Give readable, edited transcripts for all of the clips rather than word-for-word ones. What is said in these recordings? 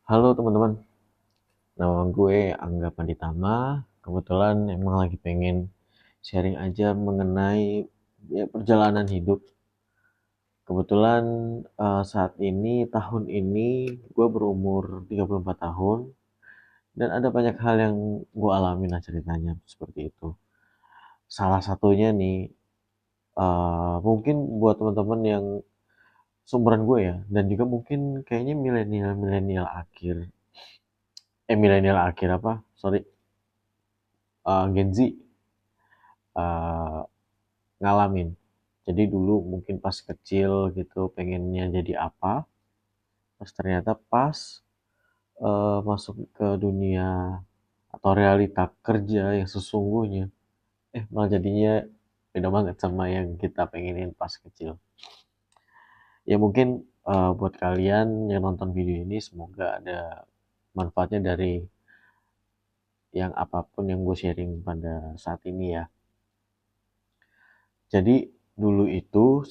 Halo teman-teman, nama gue Angga Panditama. Kebetulan emang lagi pengen sharing aja mengenai perjalanan hidup. Kebetulan saat ini, tahun ini gue berumur 34 tahun dan ada banyak hal yang gue alami lah ceritanya seperti itu. Salah satunya nih, mungkin buat teman-teman yang seumuran gue ya, dan juga mungkin kayaknya milenial-milenial akhir, milenial akhir apa? Sorry, Gen Z eh, ngalamin. Jadi dulu mungkin pas kecil gitu pengennya jadi apa, terus ternyata pas masuk ke dunia atau realita kerja yang sesungguhnya, malah jadinya beda banget sama yang kita pengenin pas kecil. Ya mungkin buat kalian yang nonton video ini semoga ada manfaatnya dari yang apapun yang gue sharing pada saat ini ya. Jadi dulu itu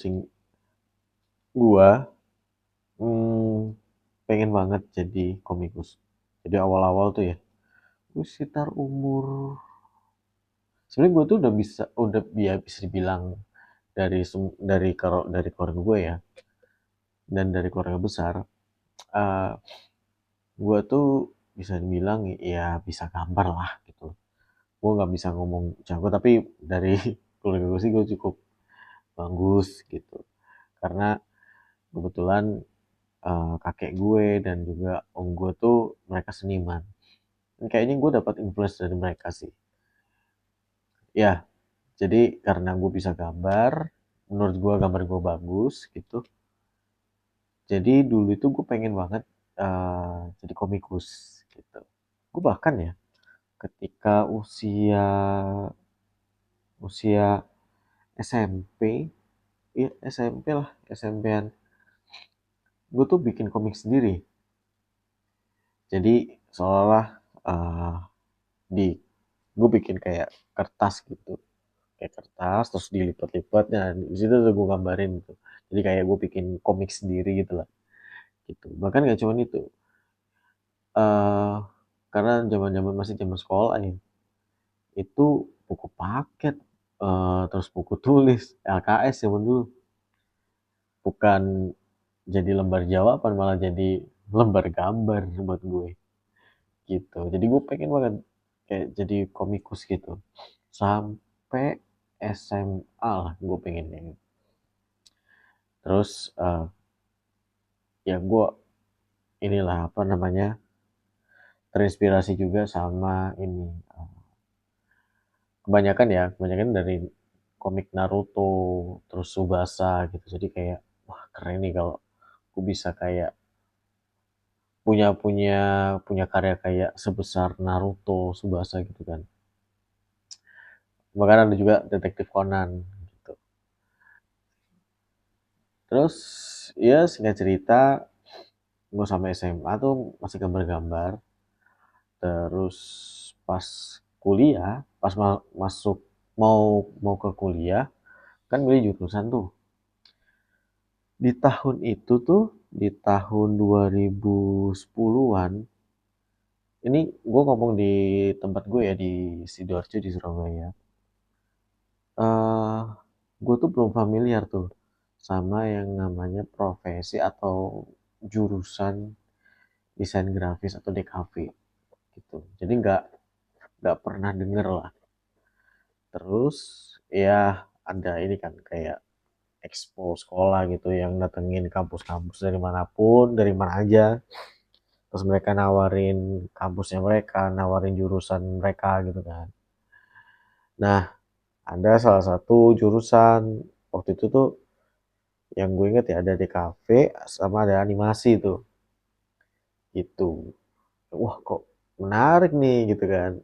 gua hmm, pengen banget jadi komikus. Jadi awal-awal tuh ya, gue sekitar umur, sebenarnya gue tuh bisa dibilang dari keluarga gue ya, dan dari keluarga besar, eh gue tuh bisa dibilang ya bisa gambar lah gitu. Gue nggak bisa ngomong jago, tapi dari keluarga gue sih gue cukup bagus gitu. Karena kebetulan kakek gue dan juga om gue tuh mereka seniman. Dan kayaknya gue dapat influence dari mereka sih. Ya, jadi karena gue bisa gambar, menurut gue gambar gue bagus gitu. Jadi dulu itu gue pengen banget jadi komikus gitu. Gue bahkan ya ketika usia usia SMP, ya SMP lah, SMP-an, gue tuh bikin komik sendiri. Jadi seolah uh, di gue bikin kayak kertas gitu, kayak kertas terus dilipat-lipat, nah di situ tuh gue gambarin gitu. Jadi kayak gue bikin komik sendiri gitu lah gitu. Bahkan gak cuma itu, eh karena zaman-zaman masih zaman sekolah ya, itu buku paket, terus buku tulis LKS zaman dulu, bukan jadi lembar jawaban malah jadi lembar gambar buat gue gitu. Jadi gue pengen banget kayak jadi komikus gitu sampai SMA lah gue pengennya. Terus ya gue inilah apa namanya, terinspirasi juga sama ini, kebanyakan dari komik Naruto, terus Tsubasa gitu. Jadi kayak wah keren nih kalau aku bisa kayak punya punya punya karya kayak sebesar Naruto, Tsubasa gitu kan. Bahkan ada juga Detektif Conan gitu. Terus ya singkat cerita, gue sama SMA tuh masih gambar-gambar. Terus pas kuliah, pas masuk mau ke kuliah, kan milih jurusan tuh. Di tahun itu tuh, di tahun 2010-an, ini gue ngomong di tempat gue ya, di Sidoarjo di Surabaya. eh gue tuh belum familiar tuh sama yang namanya profesi atau jurusan desain grafis atau DKV gitu. Jadi nggak pernah denger lah. Terus ya ada ini kan kayak expo sekolah gitu yang datengin kampus-kampus dari manapun, dari mana aja. Terus mereka nawarin kampusnya mereka, nawarin jurusan mereka gitu kan. Nah, ada salah satu jurusan waktu itu tuh yang gue inget ya ada di kafe sama ada animasi tuh. Gitu. Wah, kok menarik nih gitu kan.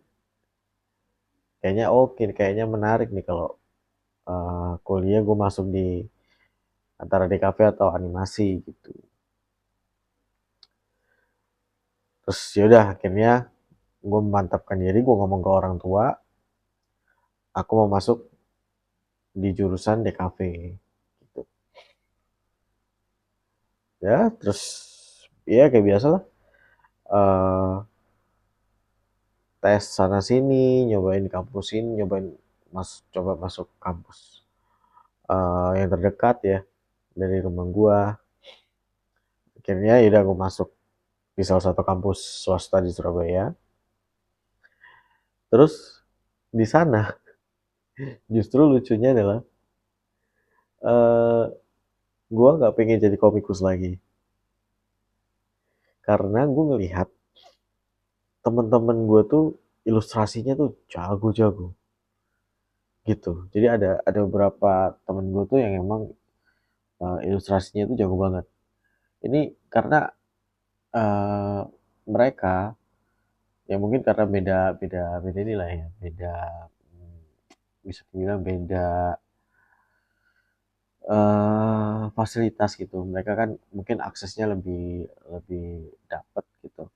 Kayaknya oke, kayaknya menarik nih kalau kuliah gue masuk di antara DKV atau animasi gitu. Terus yaudah akhirnya gue memantapkan diri, gue ngomong ke orang tua, aku mau masuk di jurusan DKV gitu. Ya terus ya kayak biasa lah, eh, tes sana sini, nyobain kampus ini, coba masuk kampus yang terdekat ya dari rumah gua. Akhirnya ya udah gue masuk di salah satu kampus swasta di Surabaya. Terus di sana justru lucunya adalah eh gue nggak pengen jadi komikus lagi karena gue ngelihat temen-temen gue tuh ilustrasinya tuh jago-jago gitu. Jadi ada beberapa temen gue tuh yang emang ilustrasinya tuh jago banget. Ini karena eh mereka ya mungkin karena beda beda beda inilah ya beda hmm, bisa dibilang beda fasilitas gitu. Mereka kan mungkin aksesnya lebih lebih dapat gitu.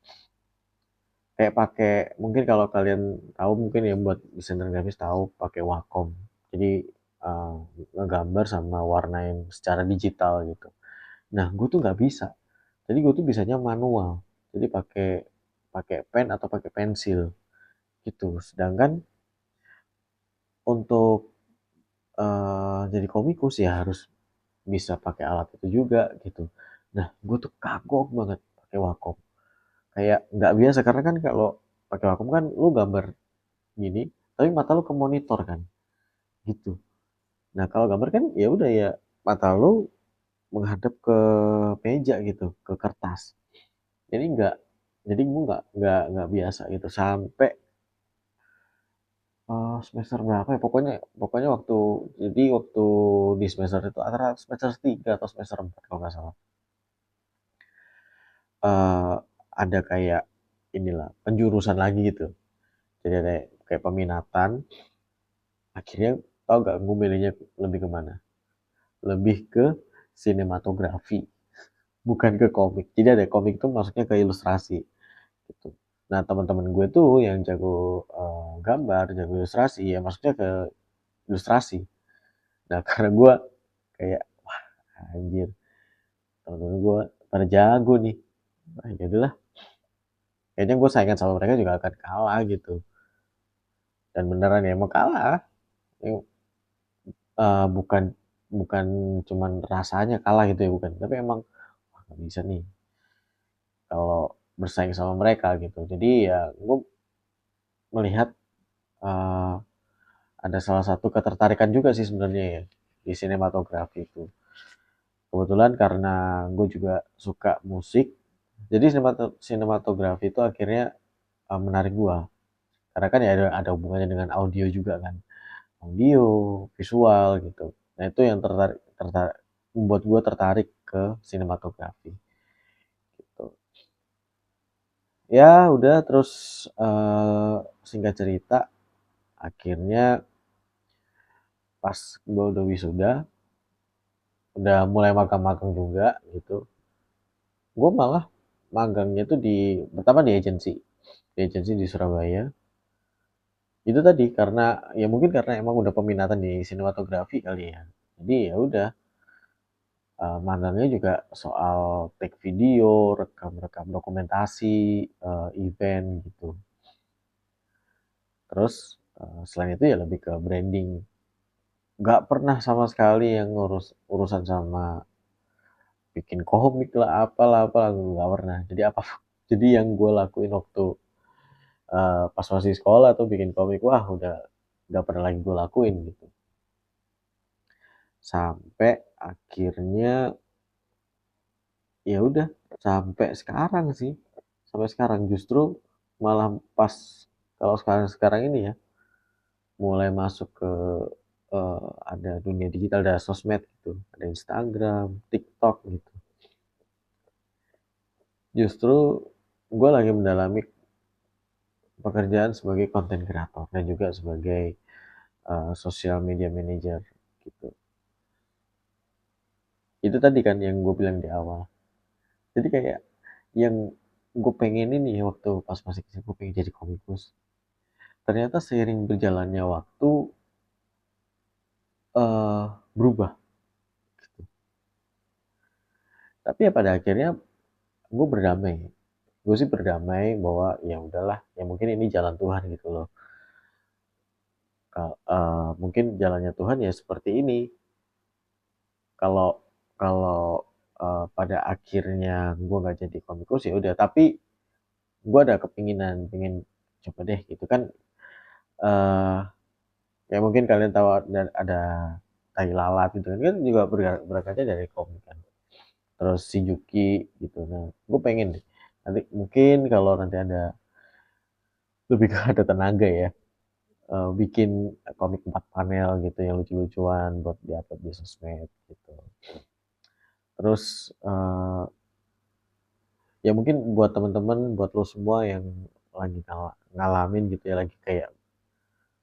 Kayak pakai mungkin kalau kalian tahu mungkin ya buat desainer grafis tahu pakai Wacom. Jadi eh, ngegambar sama warnain secara digital gitu. Nah, gue tuh nggak bisa. Jadi gue tuh bisanya manual. Jadi pakai pakai pen atau pakai pensil gitu. Sedangkan untuk jadi komikus ya harus bisa pakai alat itu juga gitu. Nah, gue tuh kagok banget pakai Wacom. Kayak nggak biasa karena kan kalau pakai Wacom kan lu gambar gini, tapi mata lu ke monitor kan, gitu. Nah, kalau gambar kan ya udah ya mata lu menghadap ke meja gitu, ke kertas. Jadi nggak, jadi gue nggak biasa gitu sampai semester berapa ya? Pokoknya pokoknya waktu di semester itu antara semester 3 atau semester 4 kalau nggak salah. eh ada kayak inilah penjurusan lagi gitu. Jadi ada kayak peminatan. Akhirnya tau gak gue milihnya lebih kemana? Lebih ke sinematografi, bukan ke komik. Jadi ada komik tuh masuknya ke ilustrasi gitu. Nah teman-teman gue tuh yang jago gambar, jago ilustrasi ya masuknya ke ilustrasi. Nah karena gue kayak wah anjir teman-teman gue pada jago nih. Nah, ya udahlah, kayaknya gue saingan sama mereka juga akan kalah gitu. Dan beneran ya emang kalah. Bukan bukan cuman rasanya kalah gitu ya, bukan. Tapi emang wah nggak bisa nih kalau bersaing sama mereka gitu. Jadi ya gue melihat eh, ada salah satu ketertarikan juga sih sebenarnya ya di sinematografi itu. Kebetulan karena gue juga suka musik, jadi sinematografi itu akhirnya menarik gue. Karena kan ya ada hubungannya dengan audio juga kan, audio, visual gitu. Nah itu yang tertarik membuat gue tertarik ke sinematografi gitu. Ya udah terus singkat cerita akhirnya pas gue udah wisuda udah mulai magang-magang juga gitu, gue malah magangnya tuh pertama di agensi di Surabaya. Itu tadi karena ya mungkin karena emang udah peminatan di sinematografi kali ya, jadi ya udah magangnya juga soal take video, rekam-rekam dokumentasi event gitu. Terus selain itu ya lebih ke branding. Nggak pernah sama sekali yang urusan sama bikin komik lah apalah nggak pernah. Jadi apa jadi yang gue lakuin waktu pas masih sekolah tuh bikin komik, wah udah nggak pernah lagi gue lakuin gitu. Sampai akhirnya ya udah sampai sekarang sih, sampai sekarang justru malah pas kalau sekarang sekarang ini ya mulai masuk ke ada dunia digital, ada sosmed gitu, ada Instagram, TikTok gitu. Justru gue lagi mendalami pekerjaan sebagai content creator dan juga sebagai social media manager gitu. Itu tadi kan yang gue bilang di awal. Jadi kayak yang gue pengen ini waktu pas masih kecil gue pengen jadi komikus. Ternyata seiring berjalannya waktu eh berubah. Tapi ya pada akhirnya gue berdamai. gue sih berdamai bahwa ya udahlah, ya mungkin ini jalan Tuhan gitu loh. Mungkin jalannya Tuhan ya seperti ini. Kalau kalau pada akhirnya gue nggak jadi komikus ya udah, tapi gue ada kepinginan pengen coba deh gitu kan. eh Ya mungkin kalian tahu ada tai lalat gitu kan, juga berangkatnya dari komik kan. Terus si Yuki gitu. Nah, gue pengen deh. Nanti mungkin kalau nanti ada lebih ada tenaga ya, bikin komik 4 panel gitu yang lucu-lucuan buat diupload di sosmed gitu. Terus ya mungkin buat teman-teman, buat lo semua yang lagi ngalamin gitu ya, lagi kayak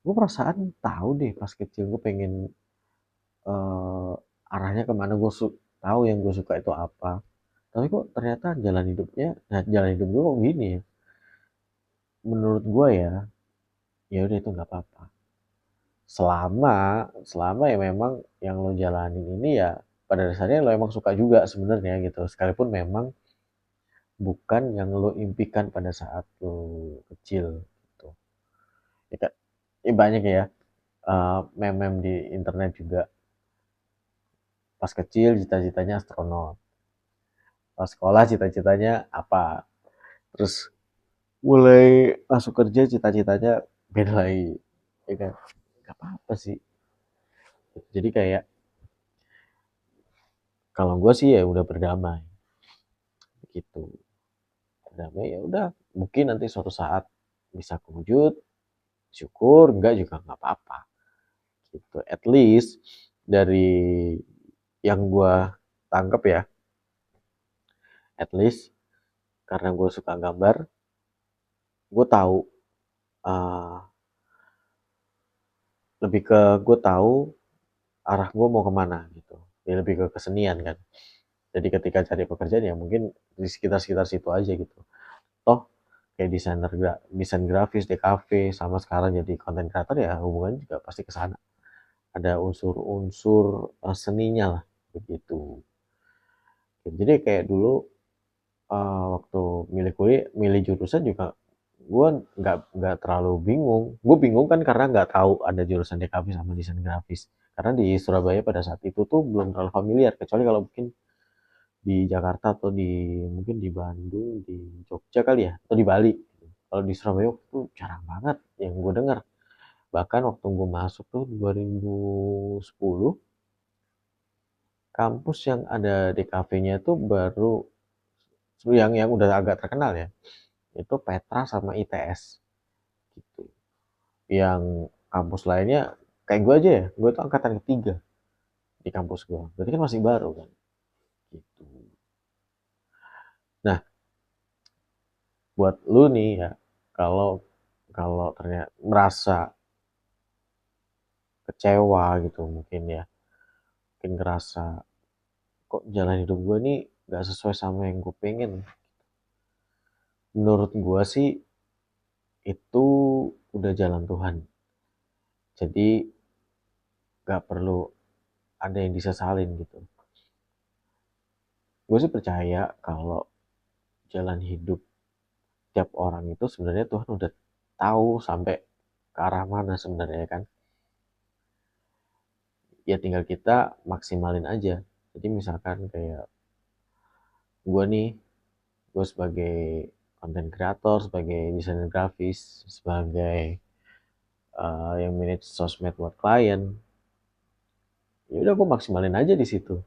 gue perasaan tahu deh pas kecil gue pengen eh, arahnya kemana, tahu yang gue suka itu apa, tapi kok ternyata jalan hidup gue kok gini ya. Menurut gue ya, ya udah itu nggak apa-apa, selama selama ya memang yang lo jalanin ini ya pada dasarnya lo emang suka juga sebenarnya gitu, sekalipun memang bukan yang lo impikan pada saat lo kecil gitu ya kan. Banyak ya, meme-meme di internet juga, pas kecil cita-citanya astronot, pas sekolah cita-citanya apa, terus mulai masuk kerja cita-citanya beda lagi, ya kan. Gak apa-apa sih, jadi kayak kalau gue sih ya udah berdamai gitu. Berdamai ya udah, mungkin nanti suatu saat bisa kewujud, syukur, enggak juga nggak apa-apa gitu. At least dari yang gue tangkep ya, at least karena gue suka gambar, gue tahu, uh, lebih ke gue tahu arah gue mau kemana gitu ya, lebih ke kesenian kan. Jadi ketika cari pekerjaan ya mungkin di sekitar-sekitar situ aja gitu. Toh kayak desain grafis di kafe sama sekarang jadi konten kreator ya hubungannya juga pasti ke sana. Ada unsur-unsur seninya lah begitu. Jadi kayak dulu waktu milih jurusan juga gue nggak terlalu bingung. Gue bingung kan karena nggak tahu ada jurusan DKV sama desain grafis. Karena di Surabaya pada saat itu tuh belum terlalu familiar, kecuali kalau mungkin di Jakarta atau mungkin di Bandung, di Jogja kali ya, atau di Bali. Kalau di Surabaya tuh jarang banget yang gue dengar. Bahkan waktu gue masuk tuh 2010, kampus yang ada DKV-nya tuh baru yang udah agak terkenal ya, itu Petra sama ITS gitu. Yang kampus lainnya kayak gue aja ya, gue tuh angkatan ketiga di kampus gue, berarti kan masih baru kan gitu. Nah, buat lu nih ya, kalau kalau ternyata merasa kecewa gitu mungkin ya, mungkin ngerasa kok jalan hidup gue nih gak sesuai sama yang gue pengen, menurut gue sih itu udah jalan Tuhan, jadi gak perlu ada yang disesalin gitu. Gue sih percaya kalau jalan hidup tiap orang itu sebenarnya Tuhan udah tahu sampai ke arah mana sebenarnya kan. Ya tinggal kita maksimalin aja. Jadi misalkan kayak gue nih, gue sebagai content creator, sebagai desainer grafis, sebagai yang manage sosmed buat klien, ya udah gue maksimalin aja di situ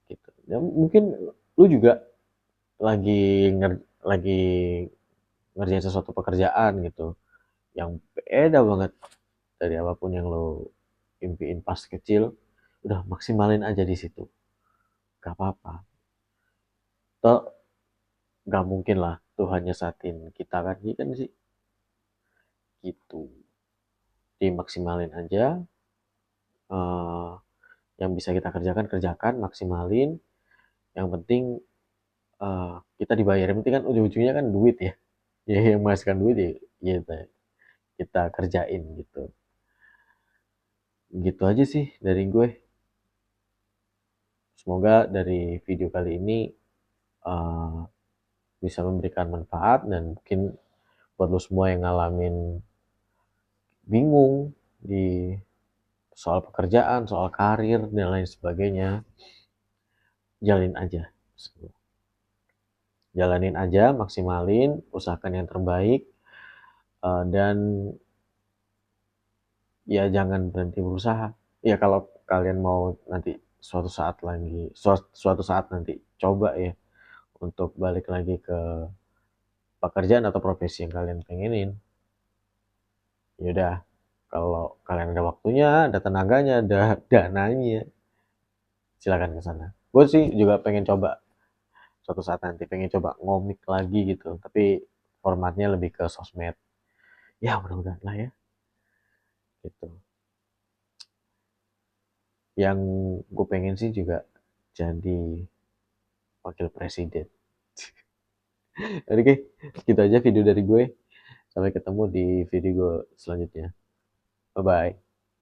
gitu. Ya mungkin lu juga lagi ngerjain sesuatu pekerjaan gitu yang beda banget dari apapun yang lo impiin pas kecil, udah maksimalin aja di situ, gak apa-apa. Toh gak mungkin lah Tuhan nyesatin kita kan, ini kan sih gitu. Dimaksimalin aja, eh, yang bisa kita kerjakan kerjakan, maksimalin. Yang penting kita dibayar, yang penting kan ujung-ujungnya kan duit ya. Ya yang menghasilkan duit ya, ya kita kerjain gitu. Gitu aja sih dari gue. Semoga dari video kali ini eh, bisa memberikan manfaat, dan mungkin buat lo semua yang ngalamin bingung di soal pekerjaan, soal karir, dan lain sebagainya, jalanin aja. Jalanin aja, maksimalin, usahakan yang terbaik, dan ya jangan berhenti berusaha. Ya kalau kalian mau nanti suatu saat nanti coba ya untuk balik lagi ke pekerjaan atau profesi yang kalian pengenin, ya udah, kalau kalian ada waktunya, ada tenaganya, ada dananya, silakan ke sana. Gue sih juga pengen coba suatu saat nanti, pengen coba ngomik lagi gitu, tapi formatnya lebih ke sosmed. Ya mudah-mudahan lah ya, gitu. Yang gue pengen sih juga jadi wakil presiden. Oke, gitu aja video dari gue. Sampai ketemu di video gue selanjutnya. Bye bye.